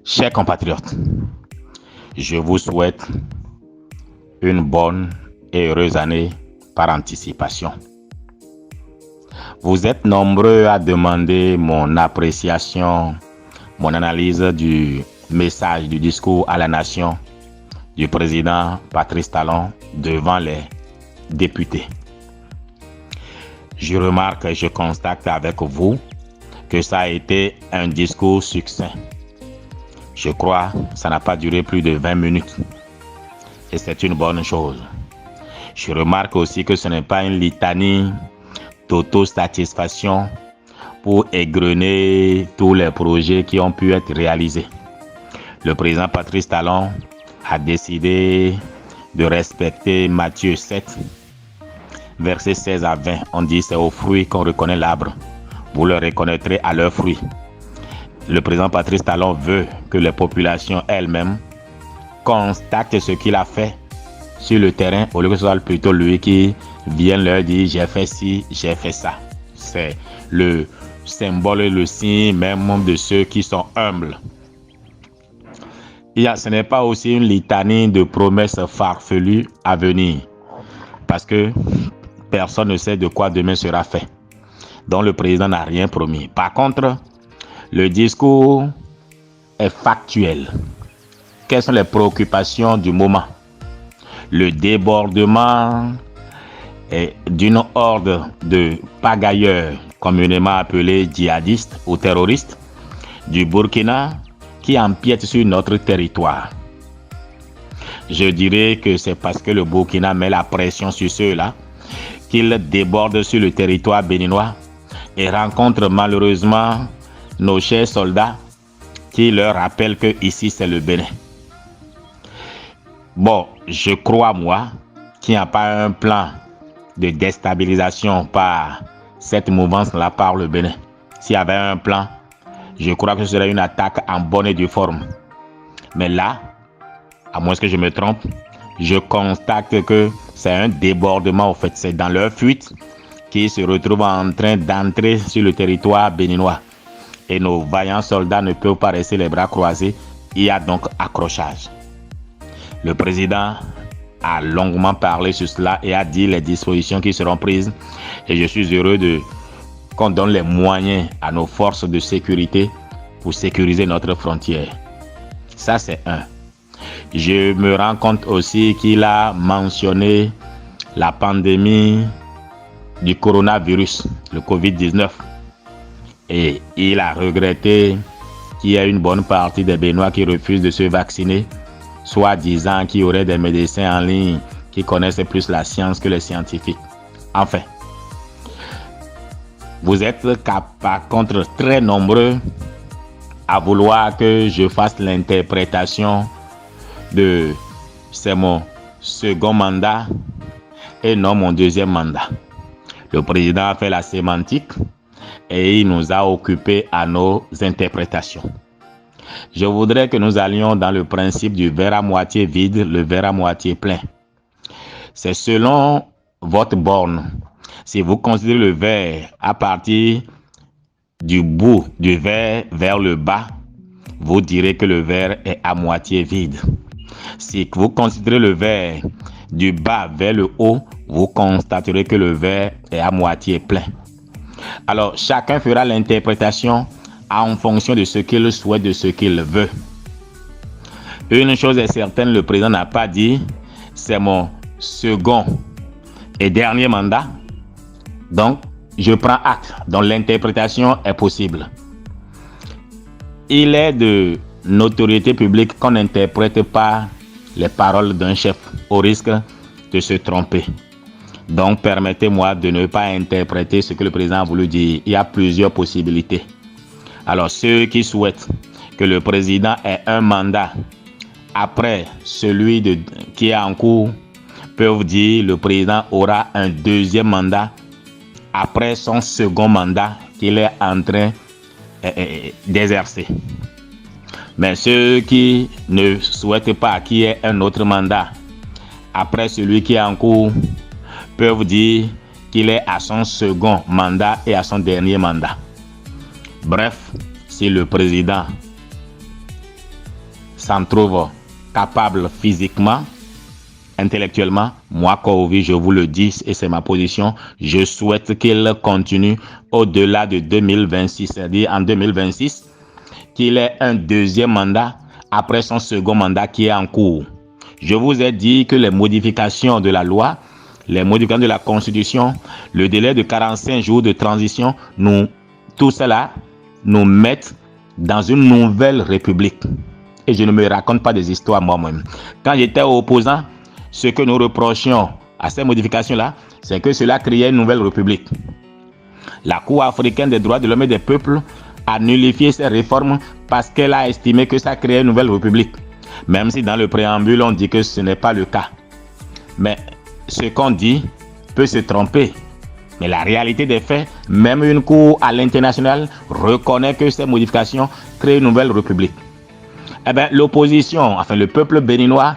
Chers compatriotes, je vous souhaite une bonne et heureuse année par anticipation. Vous êtes nombreux à demander mon appréciation, mon analyse du message du discours à la nation du président Patrice Talon devant les députés. Je remarque et je constate avec vous que ça a été un discours succinct. Je crois que ça n'a pas duré plus de 20 minutes. Et c'est une bonne chose. Je remarque aussi que ce n'est pas une litanie d'autosatisfaction pour égrener tous les projets qui ont pu être réalisés. Le président Patrice Talon a décidé de respecter Matthieu 7, versets 16 à 20. On dit c'est aux fruits qu'on reconnaît l'arbre. Vous le reconnaîtrez à leurs fruits. Le président Patrice Talon veut que les populations elles-mêmes constatent ce qu'il a fait sur le terrain au lieu que ce soit plutôt lui qui vienne leur dire j'ai fait ci, j'ai fait ça. C'est le symbole et le signe même de ceux qui sont humbles. Ce n'est pas aussi une litanie de promesses farfelues à venir parce que personne ne sait de quoi demain sera fait. Donc le président n'a rien promis. Par contre, le discours est factuel. Quelles sont les préoccupations du moment? Le débordement d'une horde de pagailleurs, communément appelés djihadistes ou terroristes, du Burkina qui empiètent sur notre territoire. Je dirais que c'est parce que le Burkina met la pression sur ceux-là qu'ils débordent sur le territoire béninois et rencontrent malheureusement nos chers soldats qui leur rappellent que ici c'est le Bénin. Bon, je crois moi qu'il n'y a pas un plan de déstabilisation par cette mouvance-là par le Bénin. S'il y avait un plan, je crois que ce serait une attaque en bonne et due forme. Mais là, à moins que je me trompe, je constate que c'est un débordement au fait. C'est dans leur fuite qu'ils se retrouvent en train d'entrer sur le territoire béninois. Et nos vaillants soldats ne peuvent pas rester les bras croisés. Il y a donc accrochage. Le président a longuement parlé sur cela et a dit les dispositions qui seront prises. Et je suis heureux qu'on donne les moyens à nos forces de sécurité pour sécuriser notre frontière. Ça, c'est un. Je me rends compte aussi qu'il a mentionné la pandémie du coronavirus, le Covid-19. Et il a regretté qu'il y a une bonne partie des Béninois qui refusent de se vacciner, soit disant qu'il y aurait des médecins en ligne qui connaissent plus la science que les scientifiques. Enfin, vous êtes par contre très nombreux à vouloir que je fasse l'interprétation de c'est mon second mandat et non mon deuxième mandat. Le président a fait la sémantique et il nous a occupés à nos interprétations. Je voudrais que nous allions dans le principe du verre à moitié vide, le verre à moitié plein. C'est selon votre borne. Si vous considérez le verre à partir du bout du verre vers le bas, vous direz que le verre est à moitié vide. Si vous considérez le verre du bas vers le haut, vous constaterez que le verre est à moitié plein. Alors, chacun fera l'interprétation en fonction de ce qu'il souhaite, de ce qu'il veut. Une chose est certaine, le président n'a pas dit c'est mon second et dernier mandat. Donc, je prends acte. Donc, l'interprétation est possible. Il est de notoriété publique qu'on n'interprète pas les paroles d'un chef au risque de se tromper. Donc, permettez-moi de ne pas interpréter ce que le président a voulu dire. Il y a plusieurs possibilités. Alors, ceux qui souhaitent que le président ait un mandat après celui qui est en cours peuvent dire que le président aura un deuxième mandat après son second mandat qu'il est en train d'exercer. Mais ceux qui ne souhaitent pas qu'il y ait un autre mandat après celui qui est en cours peuvent dire qu'il est à son second mandat et à son dernier mandat. Bref, si le président s'en trouve capable physiquement, intellectuellement, moi, Korovi, je vous le dis, et c'est ma position, je souhaite qu'il continue au-delà de 2026, c'est-à-dire en 2026, qu'il ait un deuxième mandat après son second mandat qui est en cours. Je vous ai dit que les modifications de la loi, les modifications de la Constitution, le délai de 45 jours de transition, tout cela nous mettent dans une nouvelle république. Et je ne me raconte pas des histoires moi-même. Quand j'étais opposant, ce que nous reprochions à ces modifications-là, c'est que cela créait une nouvelle république. La Cour africaine des droits de l'homme et des peuples a nullifié ces réformes parce qu'elle a estimé que ça créait une nouvelle république. Même si dans le préambule, on dit que ce n'est pas le cas. Mais ce qu'on dit peut se tromper. Mais la réalité des faits, même une cour à l'international reconnaît que ces modifications créent une nouvelle république. Eh bien, l'opposition, enfin le peuple béninois,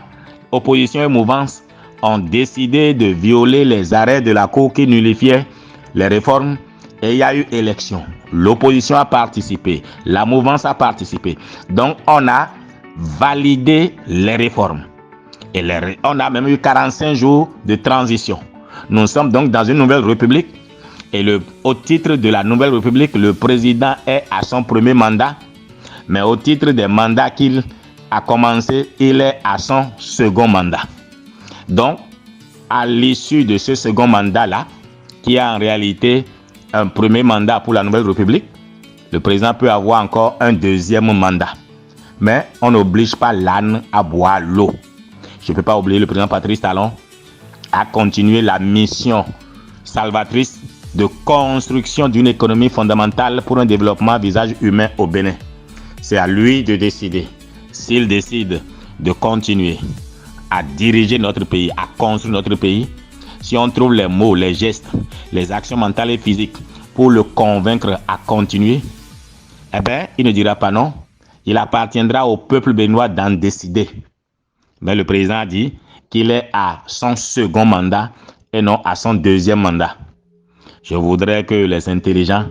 opposition et mouvance, ont décidé de violer les arrêts de la Cour qui nullifiaient les réformes et il y a eu élection. L'opposition a participé, la mouvance a participé. Donc, on a validé les réformes. Et on a même eu 45 jours de transition. Nous sommes donc dans une nouvelle république et au titre de la nouvelle république, le président est à son premier mandat, mais au titre des mandats qu'il a commencé, il est à son second mandat. Donc, à l'issue de ce second mandat-là, qui est en réalité un premier mandat pour la nouvelle république, le président peut avoir encore un deuxième mandat. Mais on n'oblige pas l'âne à boire l'eau. Je ne peux pas oublier le président Patrice Talon à continuer la mission salvatrice de construction d'une économie fondamentale pour un développement à visage humain au Bénin. C'est à lui de décider. S'il décide de continuer à diriger notre pays, à construire notre pays, si on trouve les mots, les gestes, les actions mentales et physiques pour le convaincre à continuer, eh bien, il ne dira pas non. Il appartiendra au peuple béninois d'en décider. Mais le président a dit qu'il est à son second mandat et non à son deuxième mandat. Je voudrais que les intelligents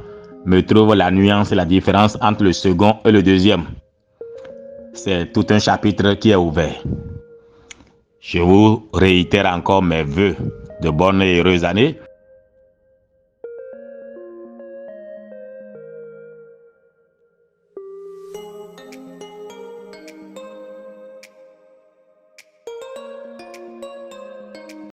me trouvent la nuance et la différence entre le second et le deuxième. C'est tout un chapitre qui est ouvert. Je vous réitère encore mes vœux de bonnes et heureuses années.